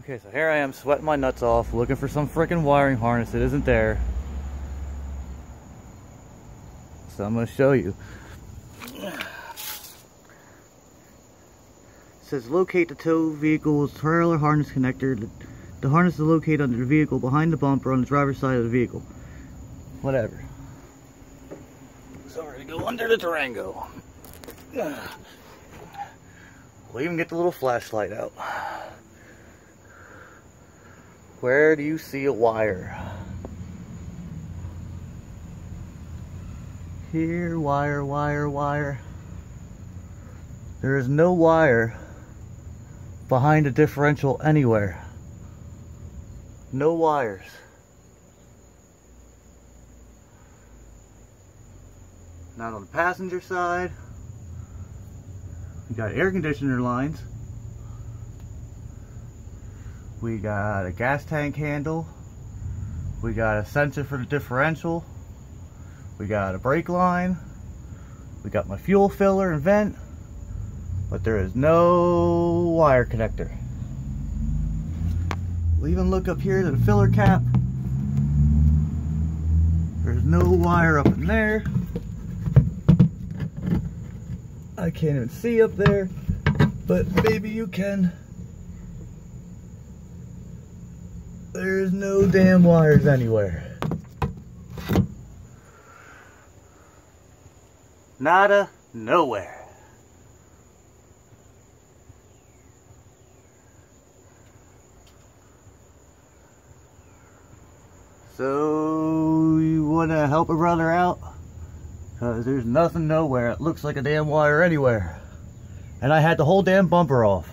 Okay, so here I am sweating my nuts off, looking for some freaking wiring harness that isn't there. So I'm going to show you. It says locate the tow vehicle's trailer harness connector. The harness is located under the vehicle behind the bumper on the driver's side of the vehicle. Whatever. So we're going to go under the Durango. We'll even get the little flashlight out. Where do you see a wire? Here, wire, wire, wire. There is no wire behind a differential anywhere. No wires. Not on the passenger side. We got air conditioner lines. We got a gas tank handle. We got a sensor for the differential. We got a brake line. We got my fuel filler and vent. But there is no wire connector. We'll even look up here to the filler cap. There's no wire up in there. I can't even see up there, but maybe you can. There's no damn wires anywhere. Nada, nowhere. So you want to help a brother out? Because there's nothing nowhere. It looks like a damn wire anywhere. And I had the whole damn bumper off.